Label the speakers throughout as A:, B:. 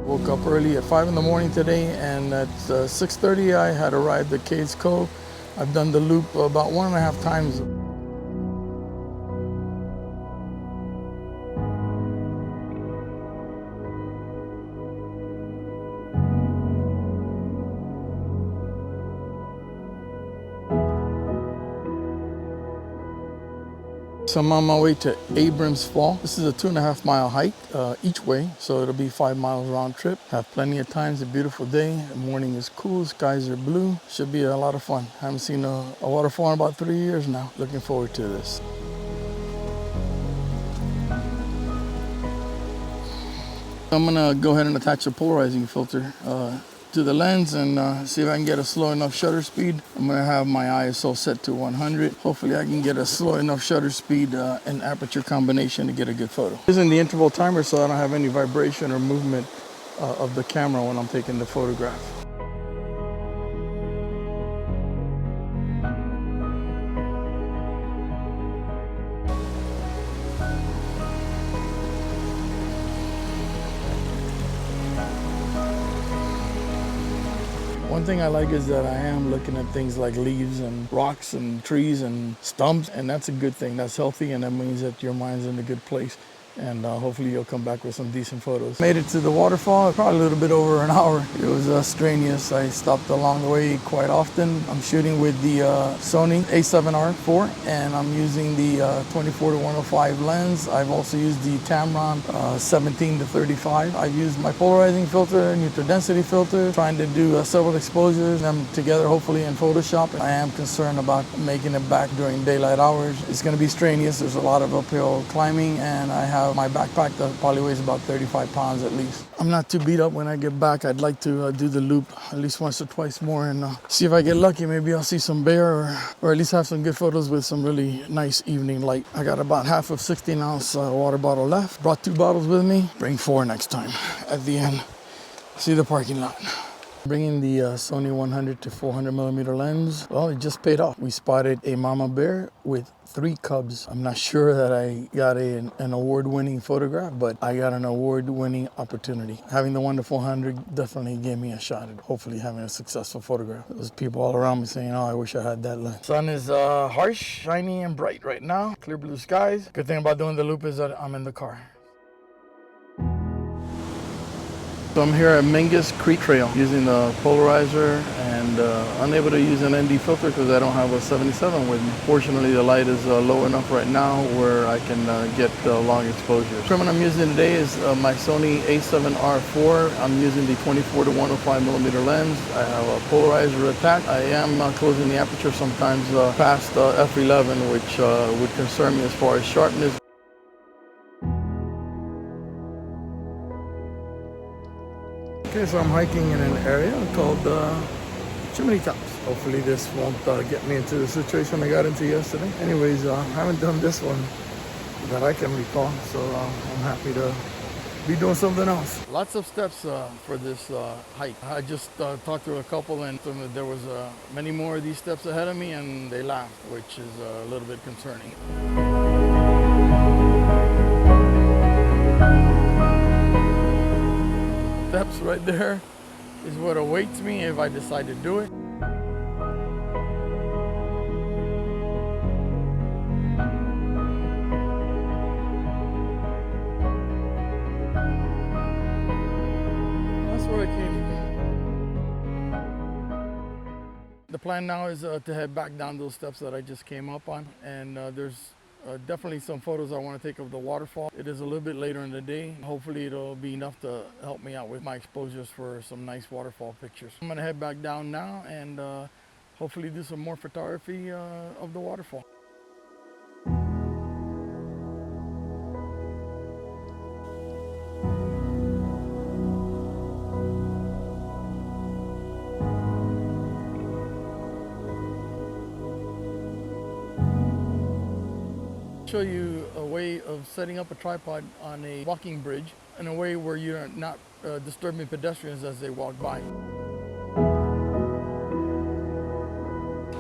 A: Woke up early at 5 in the morning today, and at 6:30 I had arrived at Cades Cove. I've done the loop about 1.5 times. So I'm on my way to Abrams Fall. This is a 2.5 mile hike each way, so it'll be 5 miles round trip. Have plenty of time. It's a beautiful day. The morning is cool, skies are blue. Should be a lot of fun. Haven't seen a waterfall in about 3 years now. Looking forward to this. I'm gonna go ahead and attach a polarizing filter to the lens and see if I can get a slow enough shutter speed. I'm gonna have my ISO set to 100. Hopefully I can get a slow enough shutter speed and aperture combination to get a good photo. Using the interval timer so I don't have any vibration or movement of the camera when I'm taking the photograph. One thing I like is that I am looking at things like leaves and rocks and trees and stumps, and that's a good thing. That's healthy, and that means that your mind's in a good place. And hopefully you'll come back with some decent photos. Made it to the waterfall, probably a little bit over an hour. It was strenuous. I stopped along the way quite often. I'm shooting with the Sony A7R IV, and I'm using the 24-105 lens. I've also used the Tamron 17-35. I've used my polarizing filter, neutral density filter, trying to do several exposures, them together hopefully in Photoshop. I am concerned about making it back during daylight hours. It's going to be strenuous. There's a lot of uphill climbing, and I have my backpack that probably weighs about 35 pounds at least. I'm not too beat up when I get back. I'd like to do the loop at least once or twice more and see if I get lucky. Maybe I'll see some bear or at least have some good photos with some really nice evening light. I got about half of 16-ounce water bottle left. Brought 2 bottles with me. Bring 4 next time. At the end, see the parking lot. Bringing the Sony 100 to 400 millimeter lens. Well, it just paid off. We spotted a mama bear with 3 cubs. I'm not sure that I got an award-winning photograph, but I got an award-winning opportunity. Having the 1 to 400 definitely gave me a shot at hopefully having a successful photograph. There's people all around me saying, oh, I wish I had that lens. Sun is harsh, shiny, and bright right now. Clear blue skies. Good thing about doing the loop is that I'm in the car. So I'm here at Mingus Creek Trail using the polarizer and unable to use an ND filter because I don't have a 77 with me. Fortunately, the light is low enough right now where I can get long exposure. The equipment I'm using today is my Sony A7R IV. I'm using the 24-105 millimeter lens. I have a polarizer attached. I am closing the aperture sometimes past f11, which would concern me as far as sharpness. Okay, so I'm hiking in an area called Chimney Tops. Hopefully this won't get me into the situation I got into yesterday. Anyways, I haven't done this one that I can recall, so I'm happy to be doing something else. Lots of steps for this hike. I just talked to a couple and told them that there was many more of these steps ahead of me, and they laughed, which is a little bit concerning. Steps right there is what awaits me if I decide to do it. That's where I came from. The plan now is to head back down those steps that I just came up on, and there's definitely some photos I want to take of the waterfall. It is a little bit later in the day. Hopefully it'll be enough to help me out with my exposures for some nice waterfall pictures. I'm gonna head back down now and hopefully do some more photography of the waterfall. Show you a way of setting up a tripod on a walking bridge in a way where you're not disturbing pedestrians as they walk by.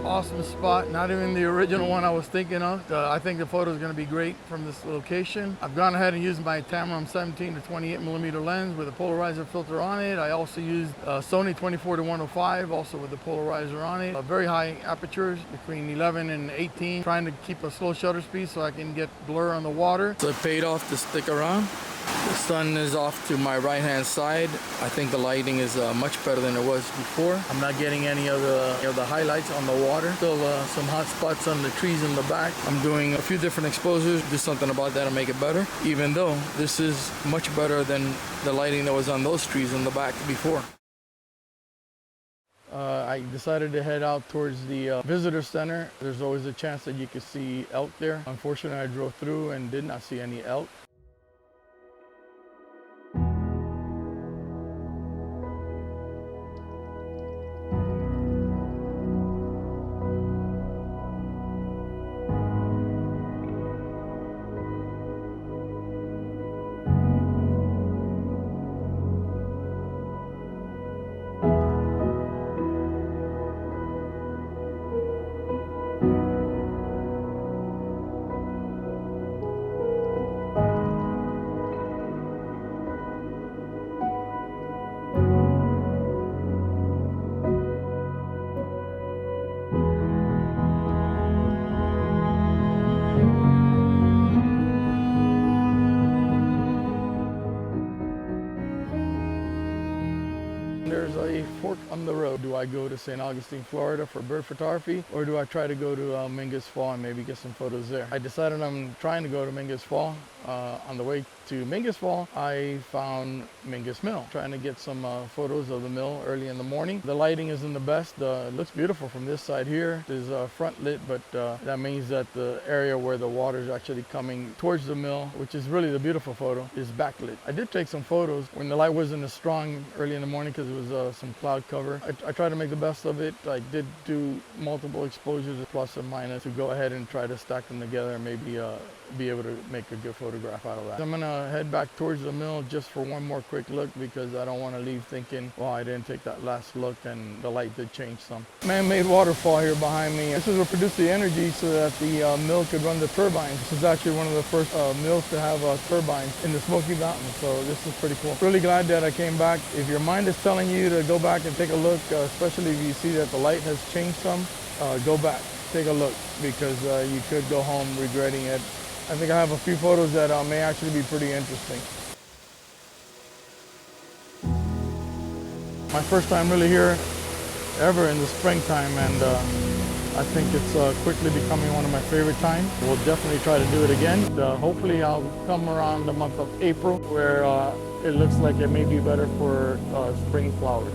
A: awesome spot. Not even the original one I was thinking of. I think the photo is going to be great from this location. I've gone ahead and used my Tamron 17 to 28mm lens with a polarizer filter on it. I also used Sony 24 to 105, also with the polarizer on it. Very high apertures between 11 and 18, trying to keep a slow shutter speed so I can get blur on the water. So it paid off to stick around. The sun is off to my right hand side. I think the lighting is much better than it was before. I'm not getting any of the highlights on the water. Still some hot spots on the trees in the back. I'm doing a few different exposures, do something about that to make it better, even though this is much better than the lighting that was on those trees in the back before. I decided to head out towards the visitor center. There's always a chance that you could see elk there. Unfortunately, I drove through and did not see any elk. There's a fork on the road. Do I go to St. Augustine, Florida for bird photography, or do I try to go to Mingus Fall and maybe get some photos there? I decided I'm trying to go to Mingus Fall. On the way to Mingus Fall, I found Mingus Mill, trying to get some photos of the mill early in the morning. The lighting isn't the best. It looks beautiful from this side here. There's front lit, but that means that the area where the water is actually coming towards the mill, which is really the beautiful photo, is backlit. I did take some photos when the light wasn't as strong early in the morning because it was some cloud cover. I tried to make the best of it. I did do multiple exposures, plus and minus, to go ahead and try to stack them together and maybe be able to make a good photograph out of that. I'm gonna head back towards the mill just for one more quick look because I don't want to leave thinking, well, I didn't take that last look, and the light did change some. Man-made waterfall here behind me. This is what produced the energy so that the mill could run the turbines. This is actually one of the first mills to have turbines in the Smoky Mountains, so this is pretty cool. Really glad that I came back. If your mind is telling you to go back and take a look, especially if you see that the light has changed some, go back, take a look, because you could go home regretting it. I think I have a few photos that may actually be pretty interesting. My first time really here ever in the springtime, and I think it's quickly becoming one of my favorite times. We'll definitely try to do it again. Hopefully I'll come around the month of April where it looks like it may be better for spring flowers.